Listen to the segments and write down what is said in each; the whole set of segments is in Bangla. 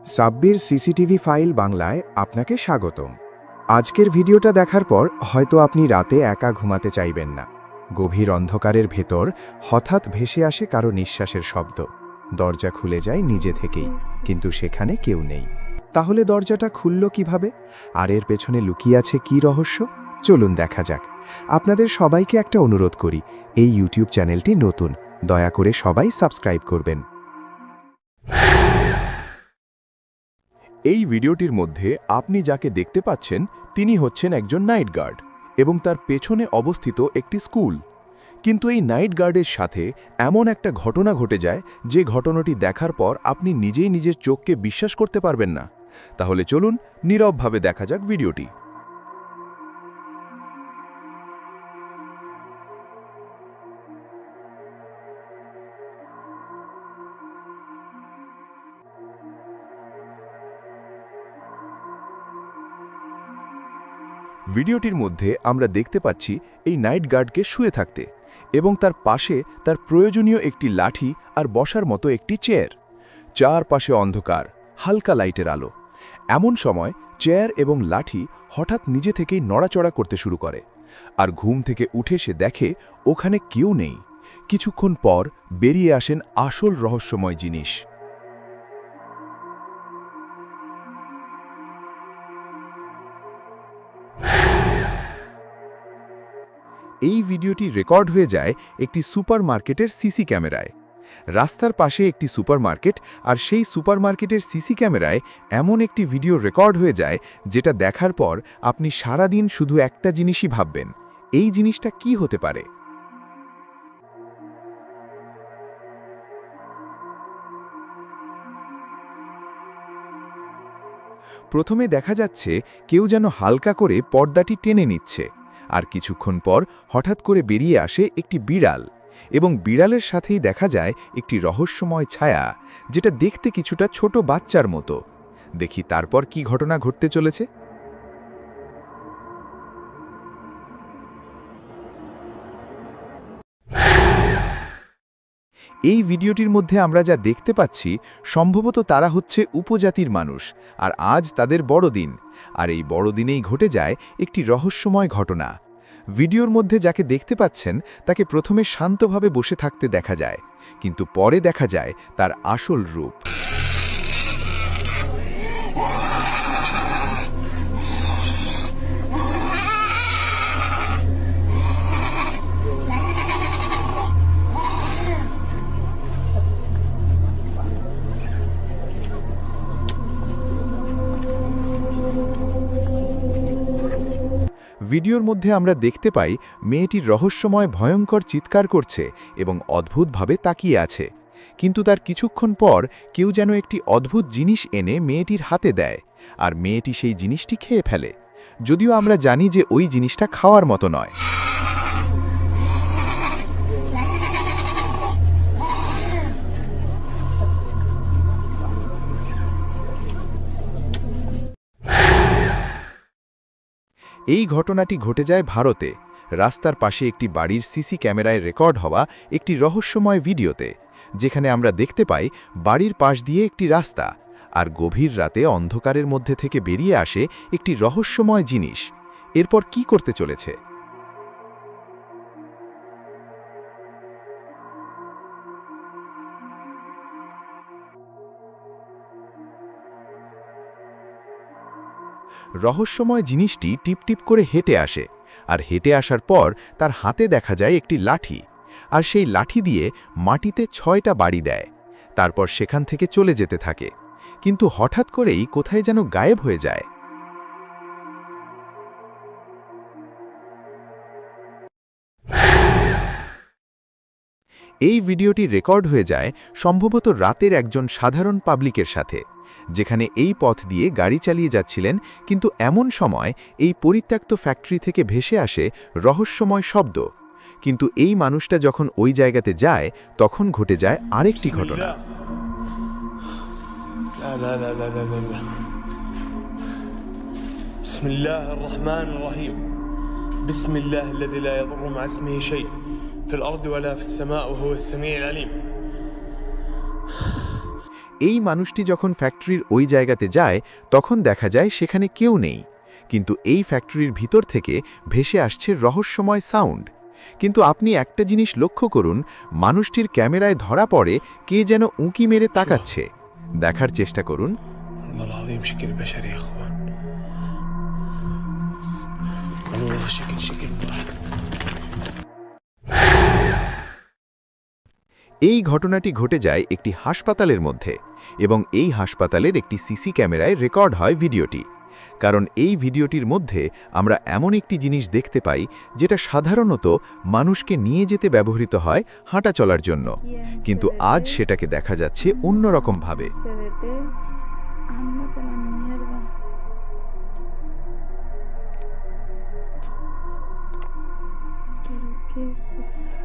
সাব্বির সিসিটিভি ফাইল বাংলায় আপনাকে স্বাগতম। আজকের ভিডিওটা দেখার পর হয়তো আপনি রাতে একা ঘুমাতে চাইবেন না। গভীর অন্ধকারের ভেতর হঠাৎ ভেসে আসে কারো নিঃশ্বাসের শব্দ। দরজা খুলে যায় নিজে থেকেই, কিন্তু সেখানে কেউ নেই। তাহলে দরজাটা খুলল কিভাবে? আর এর পেছনে লুকিয়ে আছে কী রহস্য? চলুন দেখা যাক। আপনাদের সবাইকে একটা অনুরোধ করি, এই ইউটিউব চ্যানেলটি নতুন, দয়া করে সবাই সাবস্ক্রাইব করবেন। এই ভিডিওটির মধ্যে আপনি যাকে দেখতে পাচ্ছেন তিনি হচ্ছেন একজন নাইট গার্ড এবং তার পেছনে অবস্থিত একটি স্কুল। কিন্তু এই নাইট গার্ডের সাথে এমন একটা ঘটনা ঘটে যায় যে ঘটনাটি দেখার পর আপনি নিজেই নিজের চোখকে বিশ্বাস করতে পারবেন না। তাহলে চলুন নীরবভাবে দেখা যাক ভিডিওটি। ভিডিওটির মধ্যে আমরা দেখতে পাচ্ছি এই নাইট গার্ডকে শুয়ে থাকতে এবং তার পাশে তার প্রয়োজনীয় একটি লাঠি আর বসার মতো একটি চেয়ার। চারপাশে অন্ধকার, হালকা লাইটের আলো। এমন সময় চেয়ার এবং লাঠি হঠাৎ নিজে থেকেই নড়াচড়া করতে শুরু করে, আর ঘুম থেকে উঠে সে দেখে ওখানে কেউ নেই। কিছুক্ষণ পর বেরিয়ে আসেন আসল রহস্যময় জিনিস। এই ভিডিওটি রেকর্ড হয়ে যায় একটি সুপারমার্কেটের সিসি ক্যামেরায়। রাস্তার পাশে একটি সুপারমার্কেট, আর সেই সুপারমার্কেটের সিসি ক্যামেরায় এমন একটি ভিডিও রেকর্ড হয়ে যায় যেটা দেখার পর আপনি সারা দিন শুধু একটা জিনিসই ভাববেন, এই জিনিসটা কি হতে পারে। প্রথমে দেখা যাচ্ছে কেউ যেন হালকা করে পর্দাটি টেনে নিচ্ছে, আর কিছুক্ষণ পর হঠাৎ করে বেরিয়ে আসে একটি বিড়াল, এবং বিড়ালের সাথেই দেখা যায় একটি রহস্যময় ছায়া, যেটা দেখতে কিছুটা ছোট বাচ্চার মতো। দেখি তারপর কি ঘটনা ঘটতে চলেছে। এই ভিডিওটির মধ্যে আমরা যা দেখতে পাচ্ছি সম্ভবত তারা হচ্ছে উপজাতির মানুষ, আর আজ তাদের বড়দিন। আর এই বড়দিনেই ঘটে যায় একটি রহস্যময় ঘটনা। ভিডিওর মধ্যে যাকে দেখতে পাচ্ছেন তাকে প্রথমে শান্তভাবে বসে থাকতে দেখা যায়, কিন্তু পরে দেখা যায় তার আসল রূপ। ভিডিওর মধ্যে আমরা দেখতে পাই মেয়েটির রহস্যময় ভয়ঙ্কর চিৎকার করছে এবং অদ্ভুতভাবে তাকিয়ে আছে, কিন্তু তার কিছুক্ষণ পর কেউ যেন একটি অদ্ভুত জিনিস এনে মেয়েটির হাতে দেয়, আর মেয়েটি সেই জিনিসটি খেয়ে ফেলে, যদিও আমরা জানি যে ওই জিনিসটা খাওয়ার মতো নয়। এই ঘটনাটি ঘটে যায় ভারতে, রাস্তার পাশে একটি বাড়ির সিসি ক্যামেরায় রেকর্ড হওয়া একটি রহস্যময় ভিডিওতে, যেখানে আমরা দেখতে পাই বাড়ির পাশ দিয়ে একটি রাস্তা, আর গভীর রাতে অন্ধকারের মধ্যে থেকে বেরিয়ে আসে একটি রহস্যময় জিনিস। এরপর কি করতে চলেছে? রহস্যময় জিনিসটি টিপটিপ করে হেঁটে আসে, আর হেঁটে আসার পর তার হাতে দেখা যায় একটি লাঠি, আর সেই লাঠি দিয়ে মাটিতে 6টা বাড়ি দেয়। তারপর সেখান থেকে চলে যেতে থাকে, কিন্তু হঠাৎ করেই কোথায় যেন গায়েব হয়ে যায়। এই ভিডিওটি রেকর্ড হয়ে যায় সম্ভবত রাতের একজন সাধারণ পাবলিকের সাথে, যেখানে এই পথ দিয়ে গাড়ি চালিয়ে যাচ্ছিলেন, কিন্তু এমন সময় এই পরিত্যক্ত ফ্যাক্টরি থেকে ভেসে আসে রহস্যময় শব্দ। কিন্তু এই মানুষটা যখন ওই জায়গাতে যায় তখন ঘটে যায় আরেকটি ঘটনা। বিসমিল্লাহির রহমানির রহিম। বিসমিল্লাহিল্লাযী লা ইয়াদুররু মা ইসমিহি শাই ফিল আরদি ওয়ালা ফিস সামাই ওয়া হুয়াস সামিউল আলিম। এই মানুষটি যখন ফ্যাক্টরির ওই জায়গাতে যায় তখন দেখা যায় সেখানে কেউ নেই, কিন্তু এই ফ্যাক্টরির ভিতর থেকে ভেসে আসছে রহস্যময় সাউন্ড। কিন্তু আপনি একটা জিনিস লক্ষ্য করুন, মানুষটির ক্যামেরায় ধরা পড়ে কে যেন উঁকি মেরে তাকাচ্ছে। দেখার চেষ্টা করুন। والله العظيم شكل بشري يا اخوان. والله شكل واحد. এই ঘটনাটি ঘটে যায় একটি হাসপাতালের মধ্যে, এবং এই হাসপাতালের একটি সিসি ক্যামেরায় রেকর্ড হয় ভিডিওটি। কারণ এই ভিডিওটির মধ্যে আমরা এমন একটি জিনিস দেখতে পাই যেটা সাধারণত মানুষকে নিয়ে যেতে ব্যবহৃত হয় হাঁটা চলার জন্য, কিন্তু আজ সেটাকে দেখা যাচ্ছে অন্যরকমভাবে। Ándate la mierda. ¿Pero qué es eso?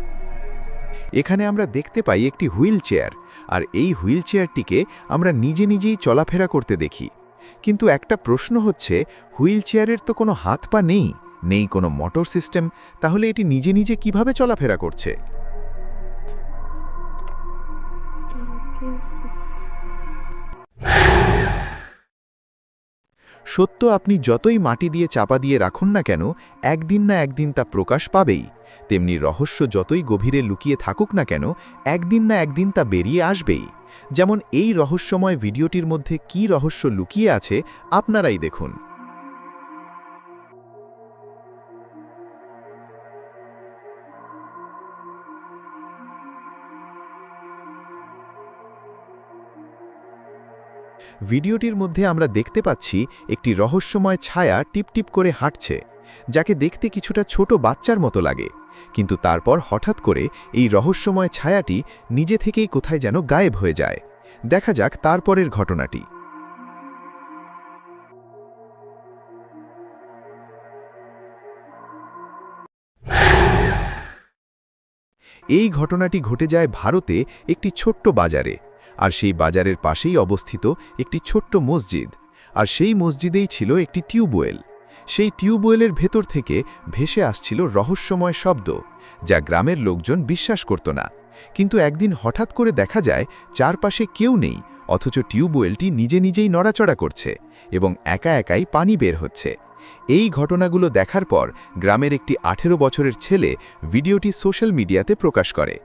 এখানে আমরা দেখতে পাই একটি হুইল চেয়ার, আর এই হুইল চেয়ারটিকে আমরা নিজে নিজেই চলাফেরা করতে দেখি। কিন্তু একটা প্রশ্ন হচ্ছে, হুইল চেয়ারের তো কোনো হাত পা নেই কোনো মোটর সিস্টেম, তাহলে এটি নিজে নিজে কিভাবে চলাফেরা করছে? ¿Pero qué es eso? সত্য আপনি যতই মাটি দিয়ে চাপা দিয়ে রাখুন না কেন, একদিন না একদিন তা প্রকাশ পাবেই। তেমনি রহস্য যতই গভীরে লুকিয়ে থাকুক না কেন, একদিন না একদিন তা বেরিয়ে আসবেই। যেমন এই রহস্যময় ভিডিওটির মধ্যে কী রহস্য লুকিয়ে আছে আপনারাই দেখুন। ভিডিওটির মধ্যে আমরা দেখতে পাচ্ছি একটি রহস্যময় ছায়া টিপটিপ করে হাঁটছে, যাকে দেখতে কিছুটা ছোট বাচ্চার মতো লাগে। কিন্তু তারপর হঠাৎ করে এই রহস্যময় ছায়াটি নিজে থেকেই কোথায় যেন গায়েব হয়ে যায়। দেখা যাক তারপরের ঘটনাটি। এই ঘটনাটি ঘটে যায় ভারতে একটি ছোট্ট বাজারে, আর সেই বাজারের পাশেই অবস্থিত একটি ছোট্ট মসজিদ, আর সেই মসজিদেই ছিল একটি টিউবওয়েল। সেই টিউবওয়েলের ভেতর থেকে ভেসে আসছিল রহস্যময় শব্দ, যা গ্রামের লোকজন বিশ্বাস করত না। কিন্তু একদিন হঠাৎ করে দেখা যায় চারপাশে কেউ নেই, অথচ টিউবওয়েলটি নিজে নিজেই নড়াচড়া করছে এবং একা একাই পানি বের হচ্ছে। এই ঘটনাগুলো দেখার পর গ্রামের একটি 18 বছরের ছেলে ভিডিওটি সোশ্যাল মিডিয়াতে প্রকাশ করে।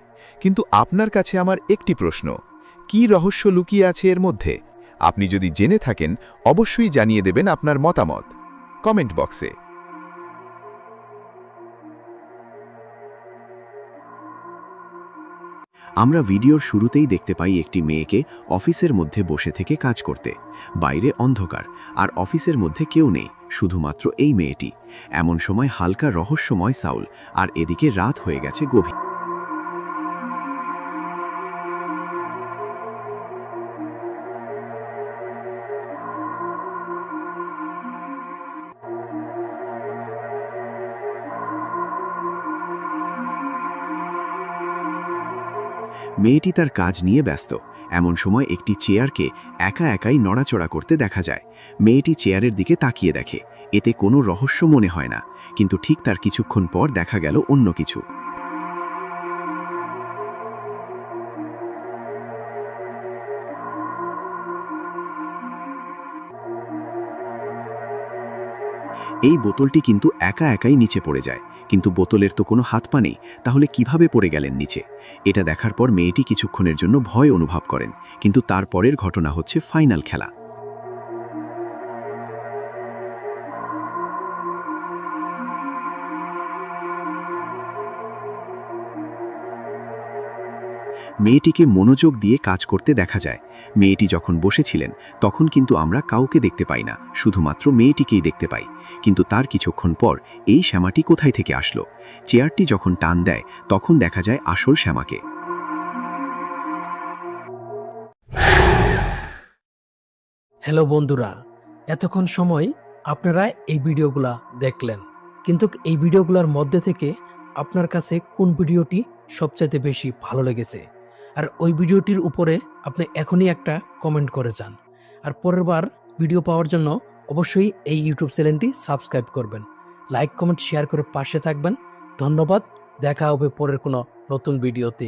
কিন্তু আপনার কাছে আমার একটি প্রশ্ন, কী রহস্য লুকিয়ে আছে এর মধ্যে? আপনি যদি জেনে থাকেন অবশ্যই জানিয়ে দেবেন আপনার মতামত কমেন্ট বক্সে। আমরা ভিডিওর শুরুতেই দেখতে পাই একটি মেয়েকে অফিসের মধ্যে বসে থেকে কাজ করতে। বাইরে অন্ধকার, আর অফিসের মধ্যে কেউ নেই, শুধুমাত্র এই মেয়েটি। এমন সময় হালকা রহস্যময় সাউন্ড, আর এদিকে রাত হয়ে গেছে গভীর। মেয়েটি তার কাজ নিয়ে ব্যস্ত। এমন সময় একটি চেয়ারকে একা একাই নড়াচড়া করতে দেখা যায়। মেয়েটি চেয়ারের দিকে তাকিয়ে দেখে, এতে কোনো রহস্য মনে হয় না, কিন্তু ঠিক তার কিছুক্ষণ পর দেখা গেল অন্য কিছু। এই বোতলটি কিন্তু একা একাই নিচে পড়ে যায়, কিন্তু বোতলের তো কোনো হাত পা নেই, তাহলে কিভাবে পড়ে গেলেন নিচে? এটা দেখার পর মেয়েটি কিছুক্ষণের জন্য ভয় অনুভব করেন, কিন্তু তারপরের ঘটনা হচ্ছে ফাইনাল খেলা। মেয়েটিকে মনোযোগ দিয়ে কাজ করতে দেখা যায়। মেয়েটি যখন বসেছিলেন তখন কিন্তু আমরা কাউকে দেখতে পাই না, শুধুমাত্র মেয়েটিকেই দেখতে পাই। কিন্তু তার কিছুক্ষণ পর এই শ্যামাটি কোথায় থেকে আসলো? চেয়ারটি যখন টান দেয় তখন দেখা যায় আসল শ্যামাকে। হ্যালো বন্ধুরা, এতক্ষণ সময় আপনারা এই ভিডিওগুলা দেখলেন, কিন্তু এই ভিডিওগুলোর মধ্যে থেকে আপনার কাছে কোন ভিডিওটি সবচাইতে বেশি ভালো লেগেছে? আর ওই ভিডিওটির উপরে আপনি এখনই একটা কমেন্ট করে যান। আর পরের বার ভিডিও পাওয়ার জন্য অবশ্যই এই ইউটিউব চ্যানেলটি সাবস্ক্রাইব করবেন, লাইক কমেন্ট শেয়ার করে পাশে থাকবেন। ধন্যবাদ, দেখা হবে পরের কোনো নতুন ভিডিওতে।